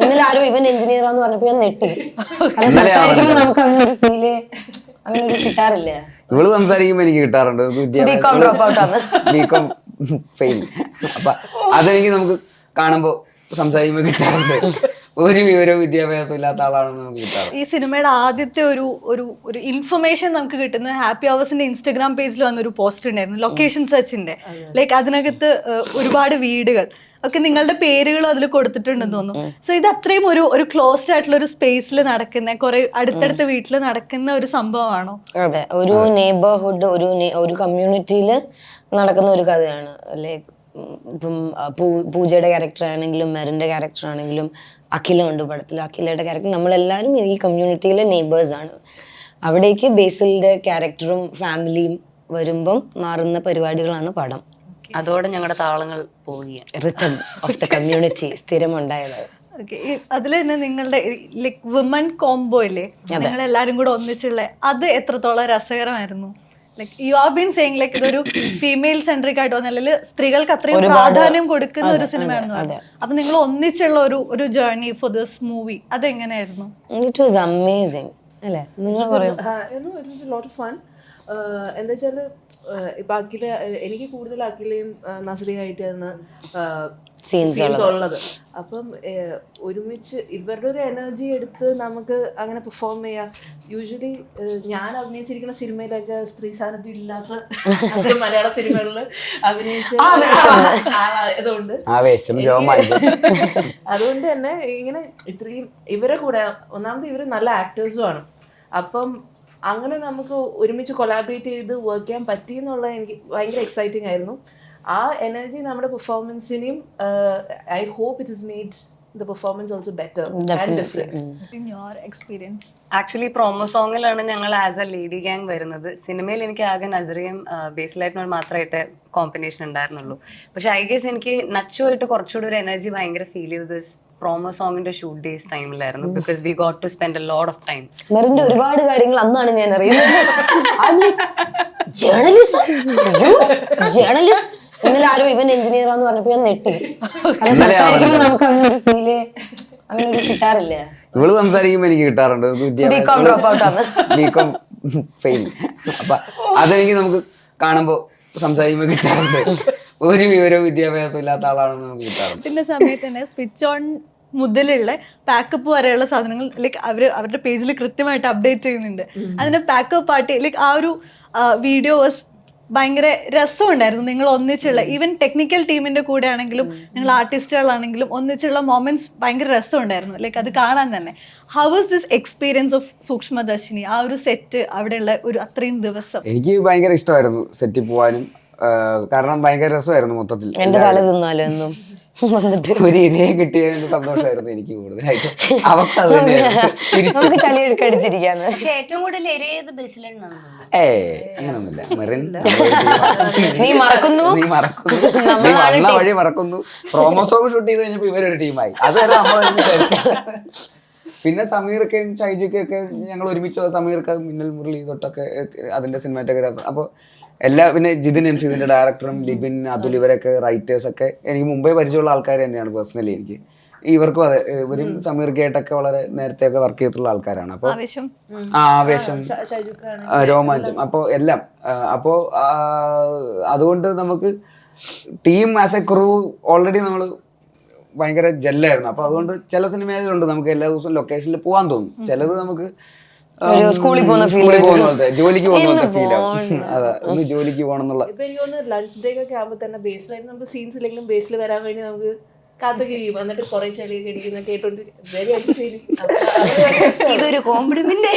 ഇന്നലെ ആരോ ഇവൻ എഞ്ചിനീയർ ആന്ന് പറഞ്ഞപ്പോ ഞാൻ നെട്ടി. കാരണം സംസാരിക്കുമ്പോൾ നമുക്ക് അങ്ങനെ ഒരു ഫീല് അങ്ങനെ ഒരു കിട്ടാറില്ലേ? ഇവള് സംസാരിക്കുമ്പോ എനിക്ക് കിട്ടാറുണ്ട്. ബികോം ഡ്രോപ്പ് ഔട്ട് ആണ്. BCom fail. അപ്പൊ അതെനിക്ക് നമുക്ക് കാണുമ്പോ സംസാരിക്കുമ്പോ കിട്ടാറുണ്ട്. ഒരു വിവരവും വിദ്യാഭ്യാസം ഇല്ലാത്ത ആളാണെന്ന് നമുക്ക് കിട്ടാറുണ്ട്. ഈ സിനിമയുടെ ആദ്യത്തെ ഒരു ഒരു ഒരു ഇൻഫർമേഷൻ നമുക്ക് കിട്ടുന്നത് ഹാപ്പി അവേഴ്സിന്റെ ഇൻസ്റ്റാഗ്രാം പേജിൽ വന്നൊരു പോസ്റ്റ് ഉണ്ടായിരുന്നു, ലൊക്കേഷൻ സെർച്ചിന്റെ. ലൈക്ക് അതിനകത്ത് ഒരുപാട് വീടുകൾ ഒക്കെ നിങ്ങളുടെ പേരുകളും അതിൽ കൊടുത്തിട്ടുണ്ടെന്ന് തോന്നുന്നു. സോ ഇത് അത്രയും ഒരു ക്ലോസ്ഡ് ആയിട്ടുള്ള ഒരു സ്പേസിൽ നടക്കുന്ന കുറെ അടുത്തടുത്ത വീട്ടിൽ നടക്കുന്ന ഒരു സംഭവമാണോ? അതെ, ഒരു നെയ്ബർഹുഡ്, ഒരു കമ്മ്യൂണിറ്റിയിൽ നടക്കുന്ന ഒരു കഥയാണ്. ലൈക്ക് ഇപ്പം പൂജയുടെ ക്യാരക്ടർ ആണെങ്കിലും മെറിന്റെ ക്യാരക്ടർ ആണെങ്കിലും അഖില ഉണ്ട് പടത്തിൽ. അഖിലയുടെ ക്യാരക്ടർ നമ്മളെല്ലാവരും ഈ കമ്മ്യൂണിറ്റിയിലെ നെയ്ബേഴ്സ് ആണ്. അവിടേക്ക് ബേസിലിന്റെ ക്യാരക്ടറും ഫാമിലിയും വരുമ്പം മാറുന്ന പരിപാടികളാണ് പടം. അതോടെ ഞങ്ങളുടെ താളങ്ങൾ പോവുകയാണ്. റിതം ഓഫ് ദ കമ്മ്യൂണിറ്റി സ്ഥിരമുണ്ടായത്. അതിൽ തന്നെ നിങ്ങളുടെ ലൈക് വിമൻ കോംബോ ഇല്ലേ, നിങ്ങൾ എല്ലാരും കൂടെ ഒന്നിച്ചുള്ള അത് എത്രത്തോളം രസകരമായിരുന്നു? Like you are been saying like ഇതൊരു ഫീമെയിൽ സെൻട്രിക് ആയിട്ട് അല്ലെങ്കിൽ സ്ത്രീകൾക്ക് അത്രയും പ്രാധാന്യം കൊടുക്കുന്ന ഒരു സിനിമയായിരുന്നു. അപ്പൊ നിങ്ങൾ ഒന്നിച്ചുള്ള ഒരു ജേർണി ഫോർ ദിസ് മൂവി അതെങ്ങനെയായിരുന്നു? ഇറ്റ് വാസ് അമേസിംഗ് അല്ലേ? നിങ്ങൾ പറയും. എന്താ വെച്ചാല് ഇപ്പൊ അഖില, എനിക്ക് കൂടുതൽ അഖിലയും നസ്രിയായിട്ടാണ് സീൻസ് ഉള്ളത്. അപ്പം ഒരുമിച്ച് ഇവരുടെ ഒരു എനർജി എടുത്ത് നമുക്ക് അങ്ങനെ പെർഫോം ചെയ്യാം. യൂഷ്വലി ഞാൻ അഭിനയിച്ചിരിക്കുന്ന സിനിമയിലൊക്കെ സ്ത്രീ സാന്നിധ്യം ഇല്ലാത്ത മലയാള സിനിമകളിൽ അഭിനയിച്ച ആയതുകൊണ്ട് അതുകൊണ്ട് തന്നെ ഇങ്ങനെ ഇത്രയും ഇവരെ കൂടെ ഒന്നാമത് ഇവര് നല്ല ആക്ടേഴ്സും ആണ്. അപ്പം അങ്ങനെ നമുക്ക് ഒരുമിച്ച് കൊളാബറേറ്റ് ചെയ്ത് വർക്ക് ചെയ്യാൻ പറ്റി എന്നുള്ള എനിക്ക് ഭയങ്കര എക്സൈറ്റിംഗ് ആയിരുന്നു. ആ എനർജി നമ്മുടെ പെർഫോമൻസിനെയും I hope it is made the performance also better and different. In your experience, actually promo സോങ്ങിലാണ് ഞങ്ങൾ ആസ് എ ലേഡി ഗ്യാങ് വരുന്നത്. സിനിമയിൽ എനിക്ക് ആകെ നസറിയും ബേസിലായിട്ട് മാത്രമായിട്ട് കോമ്പിനേഷൻ ഉണ്ടായിരുന്നുള്ളൂ. പക്ഷെ ഐ ഗെസ് എനിക്ക് നച്ചുമായിട്ട് കുറച്ചുകൂടി ഒരു എനർജി ഭയങ്കര ഫീൽ ചെയ്തത് പ്രോമോ സോങ്ങിന്റെ ഷൂട്ട് ഡേയ്സ് ടൈമിലായിരുന്നു. Because we got to spend a lot of time. മെറിന്റെ ഒരുപാട് കാര്യങ്ങൾ അന്നാണ് ഞാൻ അറിയുന്നത്. ജേർണലിസ്റ്റ് ഇന്നലെ ആരോ ഇവൻ എഞ്ചിനീയർ ആന്ന് പറഞ്ഞപ്പോ ഞാൻ നെട്ടി. കാരണം സംസാരിക്കുമ്പോൾ നമുക്ക് അങ്ങനെ ഒരു ഫീല് അങ്ങനെ ഒരു കിട്ടാറില്ലേ? ഇവള് സംസാരിക്കുമ്പോ എനിക്ക് കിട്ടാറുണ്ട്. ബികോം ഡ്രോപ്പ് ഔട്ട് ആണ്. BCom fail. അപ്പൊ അതെനിക്ക് നമുക്ക് കാണുമ്പോ സംസാരിക്കുമ്പോ കിട്ടാറുണ്ട്. ഒരു വിവരവും വിദ്യാഭ്യാസം ഇല്ലാത്ത ആളാണെന്ന് നമുക്ക് കിട്ടാറുണ്ട്. പിന്നെ സമയത്ത് തന്നെ സ്വിച്ച് ഓൺ മുതലുള്ള പാക്കപ്പ് വരെയുള്ള സാധനങ്ങൾ ലൈക്ക് അവരുടെ പേജിൽ കൃത്യമായിട്ട് അപ്ഡേറ്റ് ചെയ്യുന്നുണ്ട്. അതിന്റെ പാക്കപ്പ് പാർട്ടി ലൈക്ക് ആ ഒരു വീഡിയോ വാസ് ഭയങ്കര രസമുണ്ടായിരുന്നു. നിങ്ങൾ ഒന്നിച്ചുള്ള ഈവൻ ടെക്നിക്കൽ ടീമിന്റെ കൂടെ ആണെങ്കിലും നിങ്ങൾ ആർട്ടിസ്റ്റുകളാണെങ്കിലും ഒന്നിച്ചുള്ള മൊമെന്റ്സ് ഭയങ്കര രസമുണ്ടായിരുന്നു. ലൈക്ക് അത് കാണാൻ തന്നെ. How was this experience of Sookshmadarshini? ആ ഒരു സെറ്റ്, അവിടെയുള്ള ഒരു അത്രയും ദിവസം എനിക്ക് ഭയങ്കര ഇഷ്ടമായിരുന്നു സെറ്റിൽ പോവാനും. കാരണം ഭയങ്കര രസമായിരുന്നു മൊത്തത്തിൽ. എന്റെ തല തിന്നാലോ എന്നും വന്നിട്ട് ഒരു ഇരയെ കിട്ടിയതിന്റെ സന്തോഷമായിരുന്നു എനിക്ക് കൂടുതലായിട്ട്. അവർക്ക് അത് നമുക്ക് ചളിയൊക്കെ അടിച്ചിരിക്കാന്ന്. പക്ഷെ ഏറ്റവും കൂടുതൽ എരിയത് ബേസിലാണ്. അങ്ങനൊന്നുമില്ല. മെറിൻ നീ മറക്കുന്നു, നീ വന്ന വഴി മറക്കുന്നു. പ്രോമോസോങ് ഷൂട്ട് ചെയ്ത് കഴിഞ്ഞപ്പോ ഇവരൊരു ടീമായി. അതുവരെ നമ്മൾ പിന്നെ സമീർക്കയും ഷൈജുക്കൊക്കെ ഞങ്ങൾ ഒരുമിച്ച്, സമീർക്ക് മിന്നൽ മുരളി തൊട്ടൊക്കെ അതിന്റെ സിനിമാറ്റോഗ്രാഫർ. അപ്പോൾ പിന്നെ ജിതിൻ എം സി ഇതിന്റെ ഡയറക്ടറും ലിബിൻ, അതുൽ, ഇവരൊക്കെ റൈറ്റേഴ്സ് ഒക്കെ എനിക്ക് മുമ്പേ പരിചയമുള്ള ആൾക്കാർ തന്നെയാണ് പേഴ്സണലി. എനിക്ക് ഇവർക്കും അതെ, ഇവരും സമീർക്കായിട്ടൊക്കെ വളരെ നേരത്തെ ഒക്കെ വർക്ക് ചെയ്തിട്ടുള്ള ആൾക്കാരാണ്. അപ്പോൾ ആവേശം, രോമാഞ്ചം, അപ്പോൾ എല്ലാം. അപ്പോൾ അതുകൊണ്ട് നമുക്ക് team as A crew already നമ്മൾ ഭയങ്കര ജെല്ലായിരുന്നു. അപ്പോൾ അതുകൊണ്ട് ചില സിനിമകളുണ്ട് നമുക്ക് എല്ലാ ദിവസവും ലൊക്കേഷനിൽ പോകാൻ തോന്നും. ചിലത് നമുക്ക് സ്കൂളിൽ പോകുന്ന ജോലിക്ക് പോകുന്ന ഫീലാവും. അതെ, ഒന്ന് ജോലിക്ക് പോകണം എന്നുള്ള. ഇപ്പൊ എനിക്ക് തോന്നുന്നു ലഞ്ച് ബ്രേക്ക് ഒക്കെ ആകുമ്പോൾ തന്നെ ബേസിലായിട്ട് നമുക്ക് സീൻസ് ഇല്ലെങ്കിലും ബേസിൽ വരാൻ വേണ്ടി നമുക്ക് കാത്തുകയും എന്നിട്ട് കുറെ ചളിയൊക്കെ അടിക്കുന്ന കേട്ടോണ്ട് ഇതൊരു കോംപ്ലിമെന്റ്.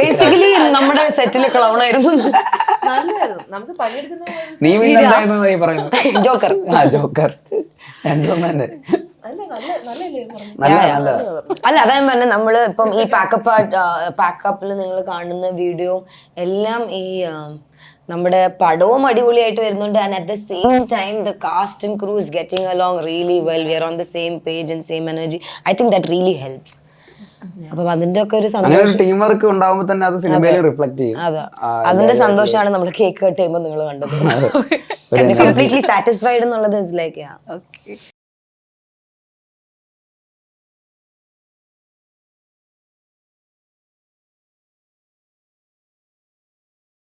ബേസിക്കലി നമ്മുടെ സെറ്റിലെ ക്ലൗൺ ആയിരുന്നു. നല്ലതായിരുന്നു. നമുക്ക് പണിയെടുക്കുന്ന നീ എന്തായിരുന്നു പറയുന്നത്? ജോക്കർ. ജോക്കർ രണ്ടും തന്നെ അല്ല, അതാ ഞാൻ പറഞ്ഞത്. നമ്മള് ഇപ്പം ഈ പാക്കപ്പിൽ നിങ്ങൾ കാണുന്ന വീഡിയോ എല്ലാം ഈ നമ്മുടെ പടവും അടിപൊളിയായിട്ട് വരുന്നുണ്ട്. And at the same time the cast and crew is getting along really well. We are on the same page and same energy. I think that really helps. അപ്പൊ അതിന്റെ ഒക്കെ ഒരു സന്തോഷം, ടീം വർക്ക് ഉണ്ടാവുമ്പോൾ തന്നെ അത് സിനിമയിൽ റിഫ്ലക്ട് ചെയ്യും. അതെ, അതിന്റെ സന്തോഷമാണ് നമ്മൾ കേക്ക് കട്ട് ചെയ്യുമ്പോൾ നിങ്ങൾ കണ്ടത്. കംപ്ലീറ്റ്ലി സാറ്റിസ്ഫൈഡ് എന്നുള്ളത് ഇസ് ലൈക്ക്